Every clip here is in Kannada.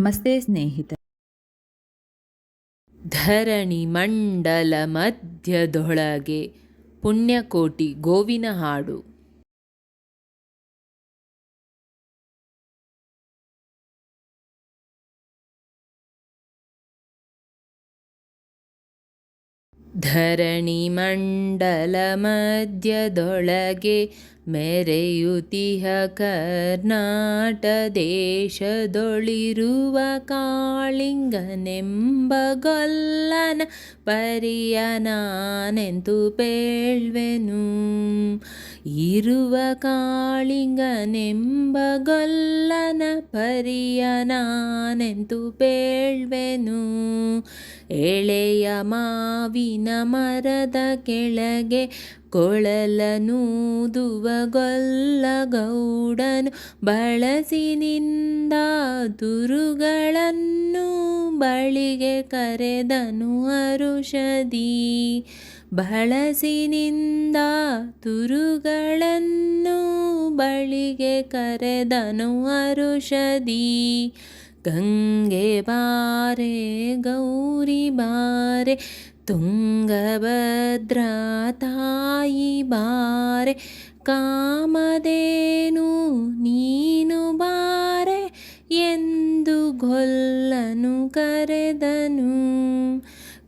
ನಮಸ್ತೆ ಸ್ನೇಹಿತರೆ. ಧರಣಿ ಮಂಡಲ ಮಧ್ಯದೊಳಗೆ ಪುಣ್ಯಕೋಟಿ ಗೋವಿನ ಹಾಡು. ಧರಣಿ ಮಂಡಲ ಮಧ್ಯದೊಳಗೆ ಮೆರೆಯುತಿಹ ಕರ್ನಾಟ ದೇಶದೊಳಿರುವ ಕಾಳಿಂಗನೆಂಬ ಗೊಲ್ಲನ ಪರಿಯ ನಾನೆಂತು ಪೇಳ್ವೆನು. ಇರುವ ಕಾಳಿಂಗನೆಂಬ ಗೊಲ್ಲನ ಪರಿಯ ನಾನೆಂತು ಪೇಳ್ವೆನು. ಎಳೆಯ ಮಾವಿನ ಮರದ ಕೆಳಗೆ ಕೊಳಲನೂದುವ ಗೊಲ್ಲಗೌಡನು ಬಳಸಿನಿಂದ ತುರುಗಳನ್ನು ಬಳಿಗೆ ಕರೆದನು ಹರುಷದಿ. ಬಳಸಿನಿಂದ ತುರುಗಳನ್ನು ಬಳಿಗೆ ಕರೆದನು ಹರುಷದಿ. ಗಂಗೆ ಬಾರೆ ಗೌರಿ ಬಾರೆ ತುಂಗಭದ್ರಾ ತಾಯಿ ಬಾರೆ ಕಾಮಧೇನು ನೀನು ಬಾರೆ ಎಂದು ಗೊಲ್ಲನು ಕರೆದನು.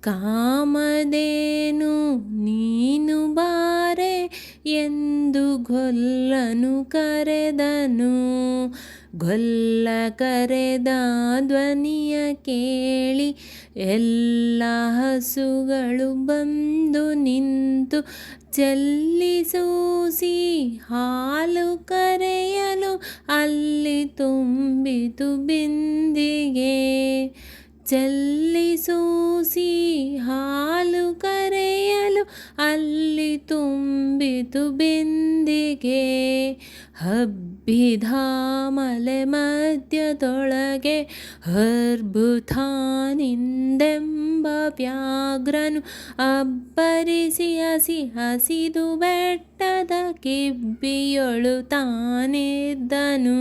ಕಾಮಧೇನು ನೀನು ಬಾರೆ ಎಂದು ಗೊಲ್ಲನು ಕರೆದನು. ಗೊಲ್ಲ ಕರೆದ ಧ್ವನಿಯ ಕೇಳಿ ಎಲ್ಲ ಹಸುಗಳು ಬಂದು ನಿಂತು ಚೆಲ್ಲಿಸೂಸಿ ಹಾಲು ಕರೆಯಲು ಅಲ್ಲಿ ತುಂಬಿತು ಬಿಂದಿಗೆ. ಚೆಲ್ಲಿಸೂಸಿ ಹಾಲು ಕರೆಯಲು ಅಲ್ಲಿ ತುಂಬಿತು ಬಿಂದಿಗೆ. ಹಬ್ಬಿದ ಮಲೆ ಮಧ್ಯದೊಳಗೆ ಅರ್ಬುತಾನಿಂದೆಂಬ ವ್ಯಾಘ್ರನು ಅಬ್ಬರಿಸಿ ಹಸಿದು ಬೆಟ್ಟದ ಕಿಬ್ಬಿಯೊಳು ತಾನಿದ್ದನು.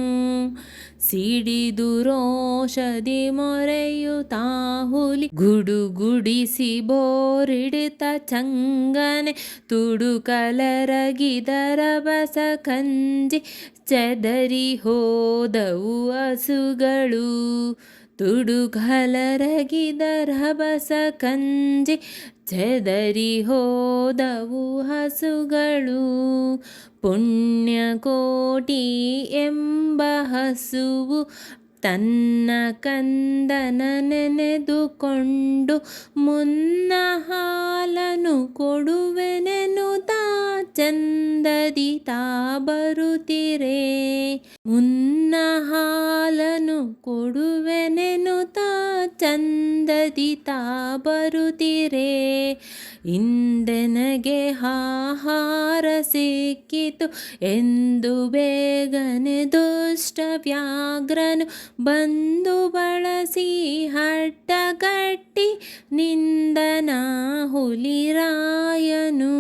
ಸಿಡಿದು ರೋಷದಿ ಮೊರೆಯುತ್ತಾ ಹುಲಿ ಗುಡುಗುಡಿಸಿ ಬೋರಿಡಿತ ಚಂಗನೆ ತುಡುಕಲರಗಿದ ರಭಸ ಕಂಜಿ ಚೆದರಿ ಹೋದವು ಹಸುಗಳು. ತುಡುಕಲರಗಿದ ರಭಸ ಕಂಜಿ ಚೆದರಿ ಹೋದವು ಹಸುಗಳು. ಪುಣ್ಯಕೋಟಿ ಎಂಬ ಹಸುವು ತನ್ನ ಕಂದನ ನೆನೆದುಕೊಂಡು ಮುನ್ನ ಹಾಲನು ಕೊಡುವೆನೆನುತ್ತಾ ಚಂದದಿ ತಾ ಬರುತ್ತಿರೆ. ಮುನ್ನ ಹಾಲನು ಕೊಡುವೆನೆನುತ್ತಾ ಚಂದದಿ ತಾ ಬರುತ್ತಿರೆ. ಇಂದೆನಗೆ ಆಹಾರ ಸಿಕ್ಕಿತು ಎಂದು ಬೇಗನೆ ದುಷ್ಟ ವ್ಯಾಘ್ರನು ಬಂದು ಬಳಸಿ ಹಡ್ಡಗಟ್ಟಿ ನಿಂದನ ಹುಲಿರಾಯನು.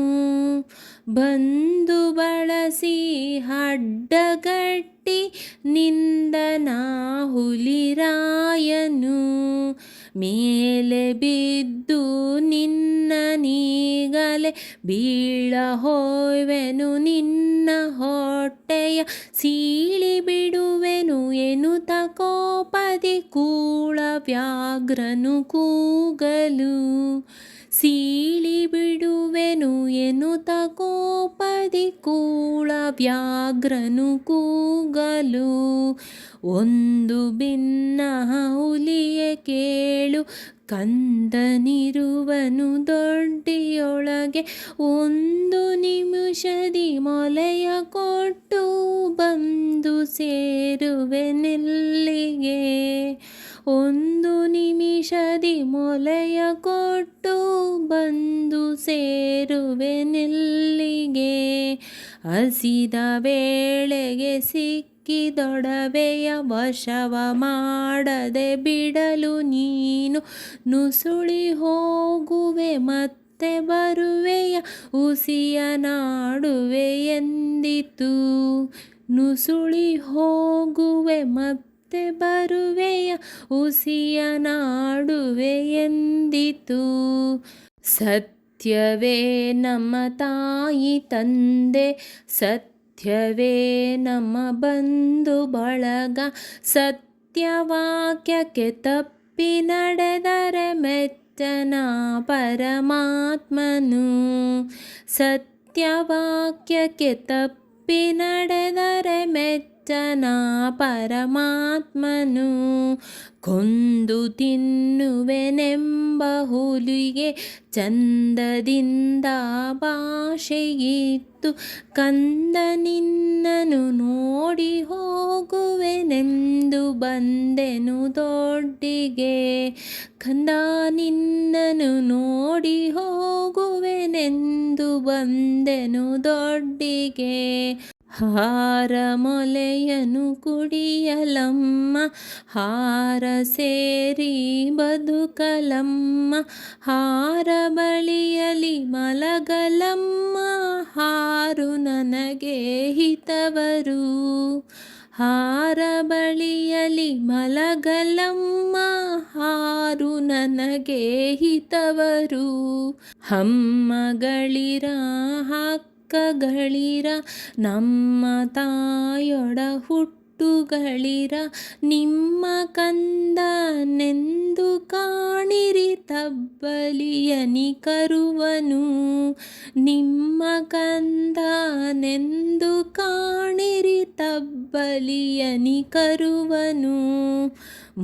ಬಂದು ಬಳಸಿ ಹಡ್ಡಗಟ್ಟಿ ನಿಂದನ ಹುಲಿರಾಯನು. ಮೇಲೆ ಬಿದ್ದು ನಿನ್ನ ನೀಗಲೆ ಬೀಳ ಹೋಯ್ವೆನು ನಿನ್ನ ಹೊಟ್ಟೆಯ ಸೀಳಿ ಬಿಡುವೆನು ಎನ್ನುತ್ತ ಕೋಪದಿ ಕೂಳ ವ್ಯಾಘ್ರನು ಕೂಗಲು. ಸೀಳಿ ಬಿಡುವೆನು ಎನ್ನುತ್ತ ಕೋಪದಿ ಕೂಳ ವ್ಯಾಘ್ರನು ಕೂಗಲು. ಒಂದು ಭಿನ್ನ ಹುಲಿಯ ಕೇಳು ಕಂದನಿರುವನು ದೊಡ್ಡಿಯೊಳಗೆ ಒಂದು ನಿಮಿಷದಿ ಮೊಲೆಯ ಕೊಟ್ಟು ಬಂದು ಸೇರುವೆನೆಲ್ಲಿಗೆ. ಒಂದು ನಿಮಿಷದಿ ಮೊಲೆಯ ಕೊಟ್ಟು ಬಂದು ಸೇರುವೆನೆಲ್ಲಿಗೆ. ಹಸಿದ ವೇಳೆಗೆ ಸಿಕ್ಕಿದೊಡವೆಯ ವಶವ ಮಾಡದೆ ಬಿಡಲು ನೀನು ನುಸುಳಿ ಹೋಗುವೆ ಮತ್ತೆ ಬರುವೆಯ ಹುಸಿಯ ನಾಡುವೆ ಎಂದಿತು. ನುಸುಳಿ ಹೋಗುವೆ ಮತ್ತೆ ಮತ್ತೆ ಬರುವೆಯ ಉಸಿಯ ನಾಡುವೆ ಎಂದಿತು. ಸತ್ಯವೇ ನಮ್ಮ ತಾಯಿ ತಂದೆ, ಸತ್ಯವೇ ನಮ್ಮ ಬಂಧು ಬಳಗ, ಸತ್ಯವಾಕ್ಯಕ್ಕೆ ತಪ್ಪಿ ನಡೆದರೆ ಮೆಚ್ಚನ ಪರಮಾತ್ಮನು. ಸತ್ಯವಾಕ್ಯಕ್ಕೆ ತಪ್ಪಿ ನಡೆದರೆ ಮೆಚ್ಚನ ಪರಮಾತ್ಮನು. ಕೊಂದು ತಿನ್ನುವೆನೆಂಬ ಹುಲಿಗೆ ಚಂದದಿಂದ ಭಾಷೆಯಿತ್ತು. ಕಂದ ನಿನ್ನನು ನೋಡಿ ಹೋಗುವೆನೆಂದು ಬಂದೆನು ದೊಡ್ಡಿಗೆ. ಕಂದ ನಿನ್ನನು ನೋಡಿ ಹೋಗುವೆನೆಂದು ಬಂದೆನು ದೊಡ್ಡಿಗೆ. ಹಾರ ಮೊಲೆಯನು ಕುಡಿಯಲಮ್ಮ, ಹಾರ ಸೇರಿ ಬದುಕಲಮ್ಮ, ಹಾರ ಬಳಿಯಲಿ ಮಲಗಲಮ್ಮ, ಹಾರು ನನಗೆ ಹಿತವರು. ಹಾರ ಬಳಿಯಲಿ ಮಲಗಲಮ್ಮ, ಹಾರು ನನಗೆ ಹಿತವರು. ಹಮ್ಮಗಳಿರ ಹಕ್ಕಗಳಿರ, ನಮ್ಮ ತಾಯೊಡ ಹುಟ್ಟುಗಳಿರ, ನಿಮ್ಮ ಕಂದನೆಂದು ಕಾಣಿರಿ ತಬ್ಬಲಿಯನಿ ಕರುವನು. ನಿಮ್ಮ ಕಂದನೆಂದು ಕಾಣಿರಿ ತಬ್ಬಲಿಯನಿ ಕರುವನು.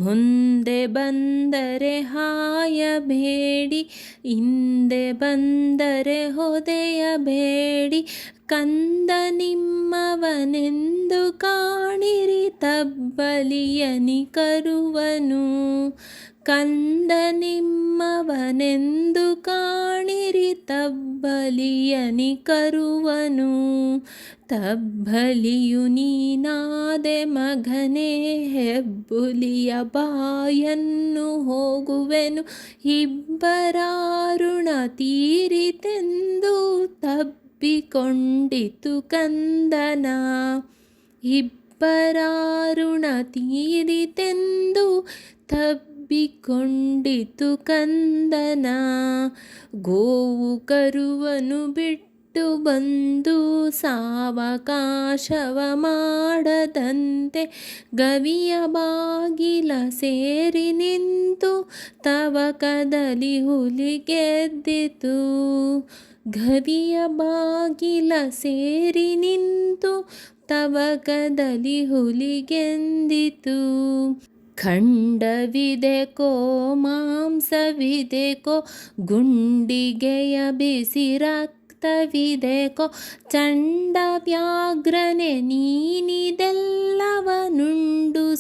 ಮುಂದೆ ಬಂದರೆ ಹಾಯಬೇಡಿ, ಹಿಂದೆ ಬಂದರೆ ಹೊದೆಯಬೇಡಿ, ಕಂದ ನಿಮ್ಮವನೆಂದು ಕಾಣಿರಿ ತಬ್ಬಲಿಯನಿ ಕರುವನು. ಕಂದ ನಿಮ್ಮವನೆಂದು ಕಾಣಿರಿ ತಬ್ಬಲಿಯನಿ ಕರುವನು. ತಬ್ಬಲಿಯು ನೀನಾದೆ ಮಗನೇ, ಹೆಬ್ಬುಲಿಯ ಬಾಯನ್ನು ಹೋಗುವೆನು. ಇಬ್ಬರಾರುಣ ತೀರಿತೆಂದು ತಬ್ಬಿಕೊಂಡಿತು ಕಂದನ. ಇಬ್ಬರಾರುಣ ತೀರಿತೆಂದು ತಬ್ಬಿಕೊಂಡಿತು ಕಂದನ. ಗೋವು ಕರುವನು ಬಿಟ್ಟು ಬಂದು ಸಾವಕಾಶವ ಮಾಡದಂತೆ, ಗವಿಯ ಬಾಗಿಲ ಸೇರಿ ನಿಂತು ತವಕದಲ್ಲಿ ಹುಲಿ ಗೆದ್ದಿತು. ಗವಿಯ ಬಾಗಿಲ ಸೇರಿ ನಿಂತು ತವಕದಲ್ಲಿ ಹುಲಿ ಗೆದ್ದಿತು. ಖಂಡವಿದೆಕೋ ಮಾಂಸವಿದೆಕೋ, ಗುಂಡಿಗೆಯ ಬಿಸಿ ರಕ್ತವಿದೆಕೋ, ಚಂಡ ವ್ಯಾಘ್ರನೆ ನೀನಿದೆಲ್ಲವನುಂಡು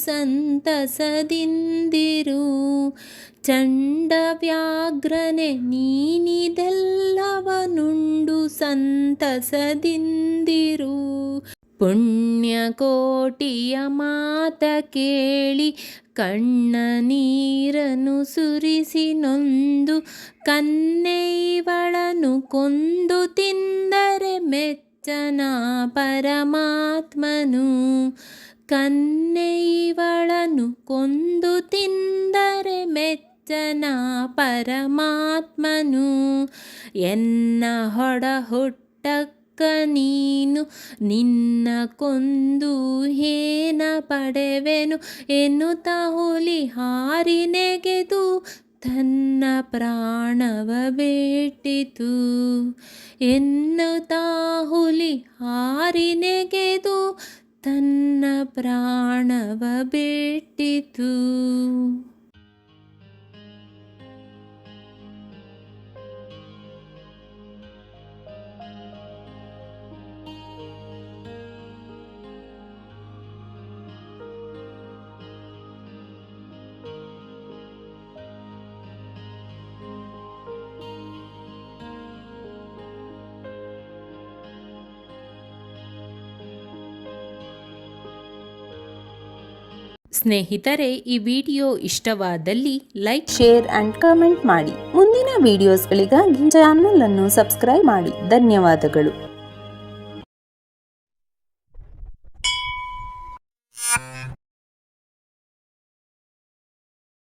ಸಂತಸದಿಂದಿರು. ಚಂಡ ವ್ಯಾಘ್ರನೆ ನೀನಿದೆಲ್ಲವನುಂಡು ಸಂತಸದಿಂದಿರು. ಪುಣ್ಯಕೋಟಿಯ ಮಾತ ಕೇಳಿ ಕಣ್ಣ ನೀರನ್ನು ಸುರಿಸಿ ನೊಂದು, ಕನ್ನೆ ಇವಳನು ಕೊಂದು ತಿಂದರೆ ಮೆಚ್ಚನ ಪರಮಾತ್ಮನು. ಕನ್ನೆ ಇವಳನು ಕೊಂದು ತಿಂದರೆ ಮೆಚ್ಚನ ಪರಮಾತ್ಮನು. ಎನ್ನ ಹೊಡ ಹುಟ್ಟಕ್ಕ ನೀನು, ನಿನ್ನ ಕೊಂದು ಹೇನ ಪಡೆವೆನು ಎನ್ನುತ್ತ ಹುಲಿ ಹಾರಿ ನೆಗೆದು ತನ್ನ ಪ್ರಾಣವ ಬಿಟ್ಟಿತು. ಎನ್ನುತ್ತ ಹುಲಿ ಹಾರಿ ನೆಗೆದು ತನ್ನ ಪ್ರಾಣವ ಬಿಟ್ಟಿತು. ಸ್ನೇಹಿತರೆ, ಈ ವಿಡಿಯೋ ಇಷ್ಟವಾದಲ್ಲಿ ಲೈಕ್, ಶೇರ್ ಅಂಡ್ ಕಮೆಂಟ್ ಮಾಡಿ. ಮುಂದಿನ ವಿಡಿಯೋಸ್ಗಳಿಗಾಗಿ ಚಾನಲ್ ಅನ್ನು ಸಬ್ಸ್ಕ್ರೈಬ್ ಮಾಡಿ. ಧನ್ಯವಾದಗಳು.